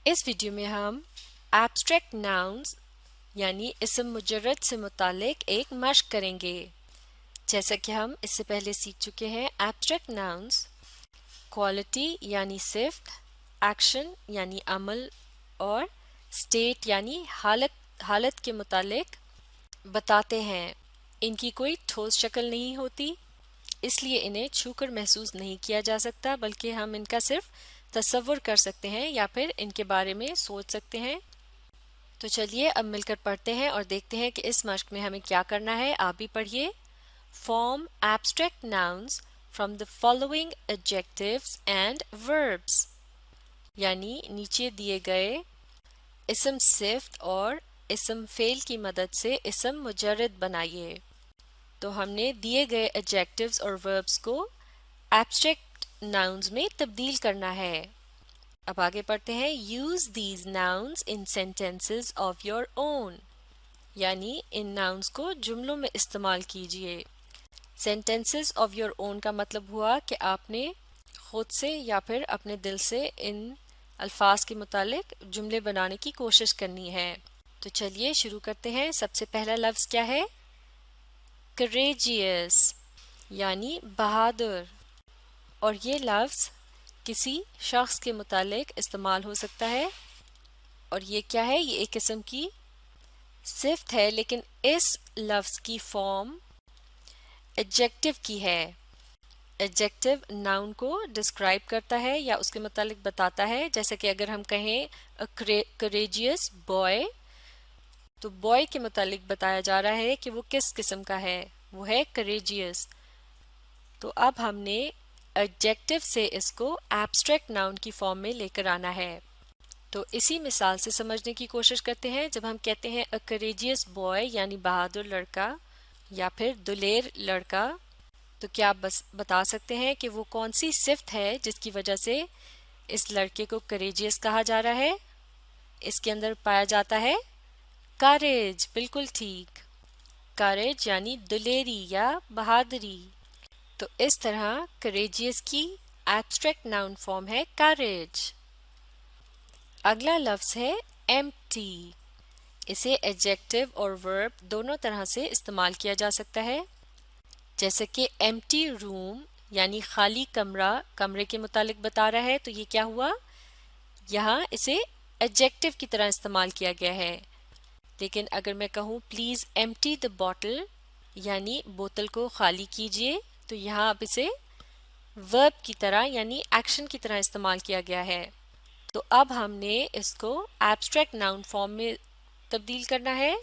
इस वीडियो में हम एब्स्ट्रैक्ट नाउन्स यानी इसम मुजर्रद से मुतालिक एक मश्क करेंगे। जैसा कि हम इससे पहले सीख चुके हैं, एब्स्ट्रैक्ट नाउन्स क्वालिटी यानी सिफ्त, एक्शन यानी अमल और स्टेट यानी हालत के मुतालिक बताते हैं। इनकी कोई ठोस शक्ल नहीं होती, इसलिए इन्हें छूकर महसूस नहीं किया जा सकता, बल्कि हम इनका सिर्फ तसव्वुर कर सकते हैं या फिर इनके बारे में सोच सकते हैं। तो चलिए अब मिलकर पढ़ते हैं और देखते हैं कि इस मश्क में हमें क्या करना है। आप भी पढ़िए। Form abstract nouns from the following adjectives and verbs, यानी नीचे दिए गए इसम सिफ्त और इसम फेल की मदद से इसम मुजर्रद बनाइए। तो हमने दिए गए एडजेक्टिव्स और वर्ब्स को एब्स्ट्रैक्ट नाउन्स में तब्दील करना है। अब आगे पढ़ते हैं। Use these nouns in sentences of your own, यानी इन नाउन्स को जुमलों में इस्तेमाल कीजिए। सेंटेंसेस ऑफ योर ओन का मतलब हुआ कि आपने खुद से या फिर अपने दिल से इन अल्फाज के मुतालिक जुमले बनाने की कोशिश करनी है। तो चलिए शुरू करते हैं। सबसे पहला लफ्ज़ क्या है? करेजियस यानी बहादुर। और ये लफ्ज़ किसी शख्स के मुतालिक इस्तेमाल हो सकता है। और ये क्या है? ये एक किस्म की सिफ्त है, लेकिन इस लफ्ज़ की फॉर्म एडजेक्टिव की है। एडजेक्टिव नाउन को डिस्क्राइब करता है या उसके मुतालिक बताता है। जैसे कि अगर हम कहें अ करेजियस बॉय, तो बॉय के मुतालिक बताया जा रहा है कि वो किस किस्म का है, वो है करेजियस। तो अब हमने एडजेक्टिव से इसको एब्स्ट्रैक्ट नाउन की फॉर्म में लेकर आना है। तो इसी मिसाल से समझने की कोशिश करते हैं। जब हम कहते हैं अ करेजियस बॉय यानी बहादुर लड़का या फिर दुलेर लड़का, तो क्या आप बस बता सकते हैं कि वो कौन सी सिफ्त है जिसकी वजह से इस लड़के को करेजियस कहा जा रहा है? इसके अंदर पाया जाता है करेज। बिल्कुल ठीक, करेज यानी दुलेरी या बहादुरी। तो इस तरह करेजियस की एब्स्ट्रैक्ट नाउन फॉर्म है करेज। अगला लफ्ज़ है एम्प्टी। इसे एडजेक्टिव और वर्ब दोनों तरह से इस्तेमाल किया जा सकता है। जैसे कि एम्प्टी रूम यानी खाली कमरा कमरे के मुतालिक बता रहा है, तो ये क्या हुआ? यहाँ इसे एडजेक्टिव की तरह इस्तेमाल किया गया है। लेकिन अगर मैं कहूँ प्लीज़ एम्प्टी द बॉटल यानी बोतल को खाली कीजिए, तो यहाँ अब इसे वर्ब की तरह यानी एक्शन की तरह इस्तेमाल किया गया है। तो अब हमने इसको एब्स्ट्रैक्ट नाउन फॉर्म में तब्दील करना है।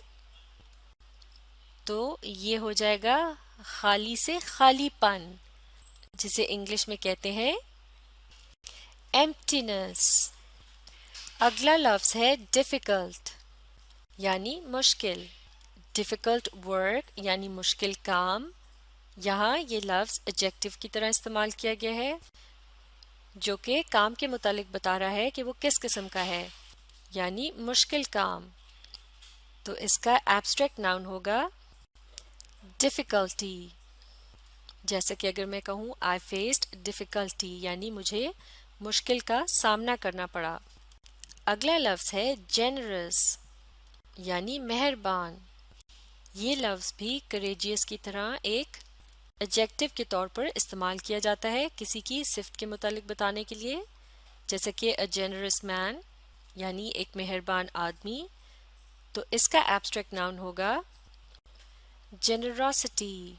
तो ये हो जाएगा खाली से खालीपन, जिसे इंग्लिश में कहते हैं एम्प्टीनेस। अगला लफ्ज़ है डिफ़िकल्ट यानी मुश्किल। डिफ़िकल्ट वर्क यानी मुश्किल काम। यहाँ ये लफ्ज़ एडजेक्टिव की तरह इस्तेमाल किया गया है, जो कि काम के मुतालिक बता रहा है कि वो किस किस्म का है, यानी मुश्किल काम। तो इसका एब्स्ट्रैक्ट नाउन होगा डिफ़िकल्टी। जैसे कि अगर मैं कहूँ आई फेस्ड डिफ़िकल्टी यानी मुझे मुश्किल का सामना करना पड़ा। अगला लफ्ज़ है जेनरस यानी मेहरबान। ये लफ्ज़ भी करेजियस की तरह एक एडजेक्टिव के तौर पर इस्तेमाल किया जाता है किसी की सिफ्त के मुतालिक बताने के लिए। जैसे कि अ जेनरस मैन यानी एक मेहरबान आदमी। तो इसका एब्स्ट्रैक्ट नाउन होगा जेनरोसिटी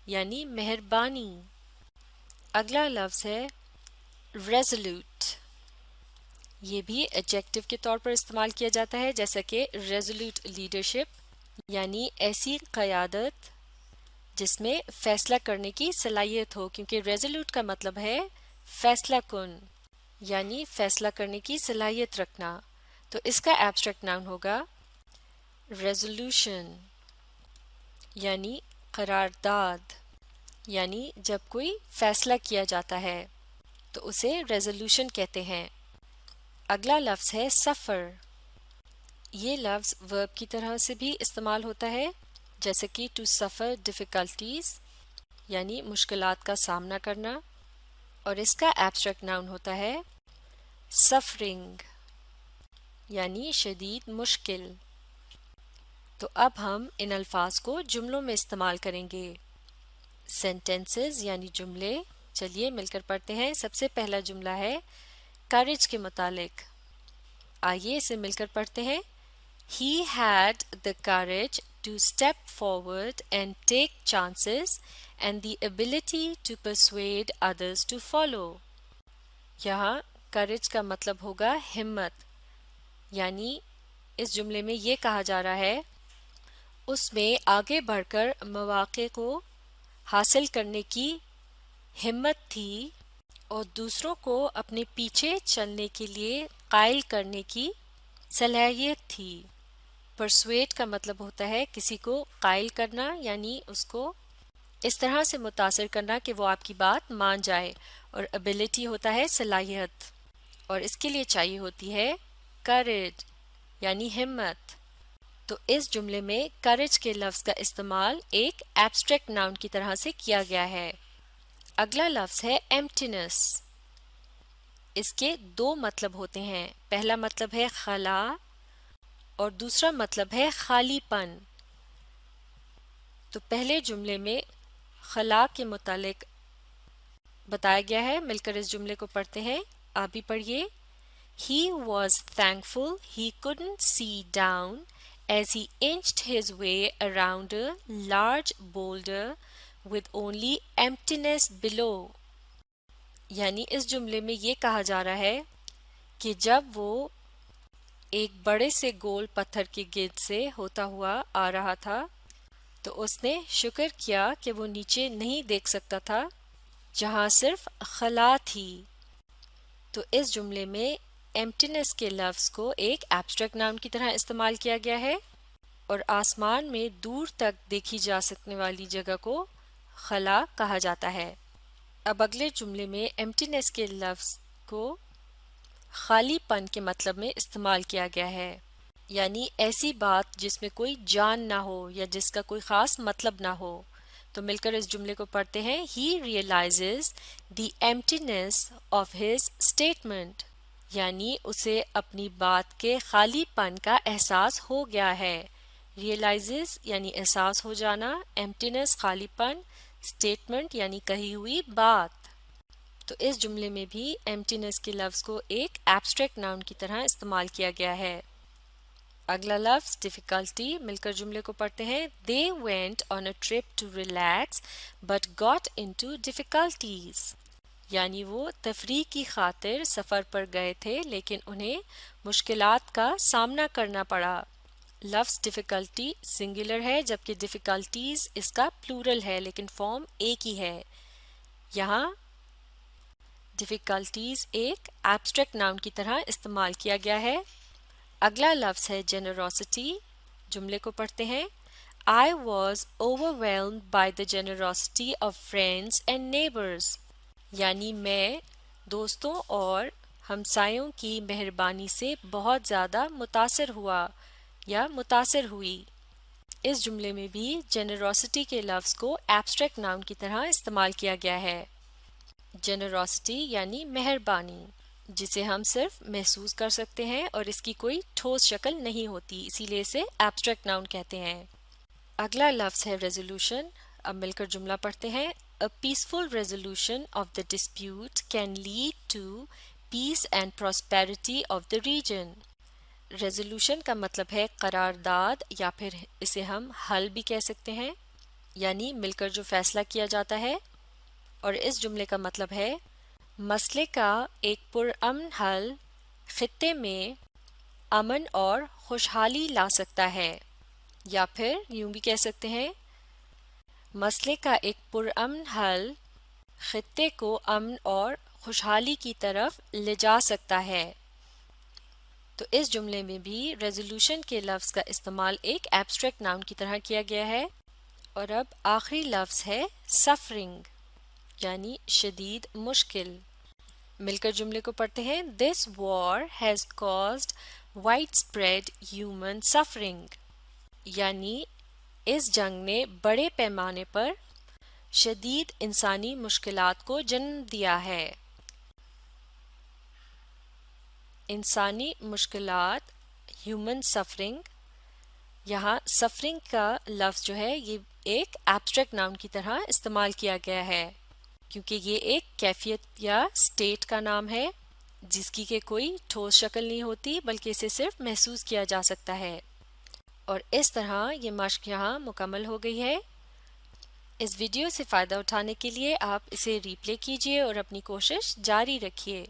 यानी मेहरबानी। अगला लफ्ज़ है रेजोल्यूट। ये भी एडजेक्टिव के तौर पर इस्तेमाल किया जाता है। जैसे कि रेजोल्यूट लीडरशिप यानी ऐसी क़यादत जिसमें फ़ैसला करने की सलाहियत हो, क्योंकि रेजोल्यूट का मतलब है फ़ैसला कुन यानी फ़ैसला करने की सलाहियत रखना। तो इसका एब्स्ट्रैक्ट नाउन होगा रेजोल्यूशन यानी करारदाद, यानी जब कोई फ़ैसला किया जाता है तो उसे रेजोल्यूशन कहते हैं। अगला लफ्ज़ है सफ़र। ये लफ्ज़ वर्ब की तरह से भी इस्तेमाल होता है। जैसे कि टू सफ़र डिफ़िकल्टीज़ यानी मुश्किलात का सामना करना। और इसका एब्स्ट्रैक्ट नाउन होता है सफरिंग یعنی شدید مشکل۔ تو اب ہم ان الفاظ کو جملوں میں استعمال کریں گے۔ سینٹینسز یعنی جملے، چلیے مل کر پڑھتے ہیں۔ سب سے پہلا جملہ ہے کریج کے متعلق، آئیے اسے مل کر پڑھتے ہیں۔ He had the courage to step forward and take chances and the ability to persuade others to follow۔ یہاں courage کا مطلب ہوگا ہمت، یعنی اس جملے میں یہ کہا جا رہا ہے اس میں آگے بڑھ کر مواقع کو حاصل کرنے کی ہمت تھی اور دوسروں کو اپنے پیچھے چلنے کے لیے قائل کرنے کی صلاحیت تھی۔ پرسویٹ کا مطلب ہوتا ہے کسی کو قائل کرنا، یعنی اس کو اس طرح سے متاثر کرنا کہ وہ آپ کی بات مان جائے، اور ابیلٹی ہوتا ہے صلاحیت، اور اس کے لیے چاہیے ہوتی ہے کریج یعنی ہمت۔ تو اس جملے میں کریج کے لفظ کا استعمال ایک ایبسٹریکٹ ناؤن کی طرح سے کیا گیا ہے۔ اگلا لفظ ہے ایمپٹینس۔ اس کے دو مطلب ہوتے ہیں، پہلا مطلب ہے خلا اور دوسرا مطلب ہے خالی پن۔ تو پہلے جملے میں خلا کے متعلق بتایا گیا ہے، مل کر اس جملے کو پڑھتے ہیں، آپ بھی پڑھیے۔ He was thankful he couldn't see down as he inched his way around a large boulder with only emptiness below۔ یعنی اس جملے میں یہ کہا جا رہا ہے کہ جب وہ ایک بڑے سے گول پتھر کے گرد سے ہوتا ہوا آ رہا تھا تو اس نے شکر کیا کہ وہ نیچے نہیں دیکھ سکتا تھا جہاں صرف خلا تھی۔ تو اس جملے میں ایمپٹینس کے لفظ کو ایک ایبسٹریکٹ ناؤن کی طرح استعمال کیا گیا ہے، اور آسمان میں دور تک دیکھی جا سکنے والی جگہ کو خلا کہا جاتا ہے۔ اب اگلے جملے میں ایمپٹینس کے لفظ کو خالی پن کے مطلب میں استعمال کیا گیا ہے، یعنی ایسی بات جس میں کوئی جان نہ ہو یا جس کا کوئی خاص مطلب نہ ہو۔ تو مل کر اس جملے کو پڑھتے ہیں۔ He realizes the emptiness of his statement۔ یعنی اسے اپنی بات کے خالی پن کا احساس ہو گیا ہے۔ realizes یعنی احساس ہو جانا، emptiness خالی پن، statement یعنی کہی ہوئی بات۔ تو اس جملے میں بھی ایمپٹینس کے لفظ کو ایک ایبسٹریکٹ ناؤن کی طرح استعمال کیا گیا ہے۔ اگلا لفظ ڈیفیکلٹی، مل کر جملے کو پڑھتے ہیں۔ They went on a trip to relax but got into difficulties۔ یعنی وہ تفریح کی خاطر سفر پر گئے تھے لیکن انہیں مشکلات کا سامنا کرنا پڑا۔ لفظ ڈیفیکلٹی سنگولر ہے جبکہ ڈیفیکلٹیز اس کا پلورل ہے لیکن فارم ایک ہی ہے۔ یہاں ڈیفیکلٹیز ایک ایبسٹریکٹ ناؤن کی طرح استعمال کیا گیا ہے۔ اگلا لفظ ہے جنروسٹی، جملے کو پڑھتے ہیں۔ I was overwhelmed by the generosity of friends and neighbors۔ یعنی میں دوستوں اور ہمسایوں کی مہربانی سے بہت زیادہ متاثر ہوا یا متاثر ہوئی۔ اس جملے میں بھی جنروسٹی کے لفظ کو ایبسٹریکٹ ناؤن کی طرح استعمال کیا گیا ہے۔ جنروسٹی یعنی مہربانی، جسے ہم صرف محسوس کر سکتے ہیں اور اس کی کوئی ٹھوس شکل نہیں ہوتی، اسی لیے اسے ایبسٹریکٹ ناؤن کہتے ہیں۔ اگلا لفظ ہے ریزولوشن، اب مل کر جملہ پڑھتے ہیں۔ A peaceful resolution of the dispute can lead to peace and prosperity of the region۔ Resolution کا مطلب ہے قرارداد یا پھر اسے ہم حل بھی کہہ سکتے ہیں، یعنی مل کر جو فیصلہ کیا جاتا ہے، اور اس جملے کا مطلب ہے مسئلے کا ایک پرامن حل خطے میں امن اور خوشحالی لا سکتا ہے، یا پھر یوں بھی کہہ سکتے ہیں مسئلے کا ایک پرامن حل خطے کو امن اور خوشحالی کی طرف لے جا سکتا ہے۔ تو اس جملے میں بھی ریزولوشن کے لفظ کا استعمال ایک ایبسٹریکٹ ناؤن کی طرح کیا گیا ہے۔ اور اب آخری لفظ ہے سفرنگ، یعنی شدید مشکل۔ مل کر جملے کو پڑھتے ہیں۔ This war has caused widespread human suffering۔ یعنی اس جنگ نے بڑے پیمانے پر شدید انسانی مشکلات کو جنم دیا ہے۔ انسانی مشکلات ह्यूमन सफरिंग। यहाँ सफरिंग का लफ्ज़ जो है ये एक एब्स्ट्रैक्ट नाउन की तरह इस्तेमाल किया गया है क्योंकि ये एक कैफियत या स्टेट का नाम है जिसकी के कोई ठोस शक्ल नहीं होती बल्कि इसे सिर्फ महसूस किया जा सकता है। और इस तरह ये मश्क यहाँ मुकम्मल हो गई है। इस वीडियो से फ़ायदा उठाने के लिए आप इसे रीप्ले कीजिए और अपनी कोशिश जारी रखिए।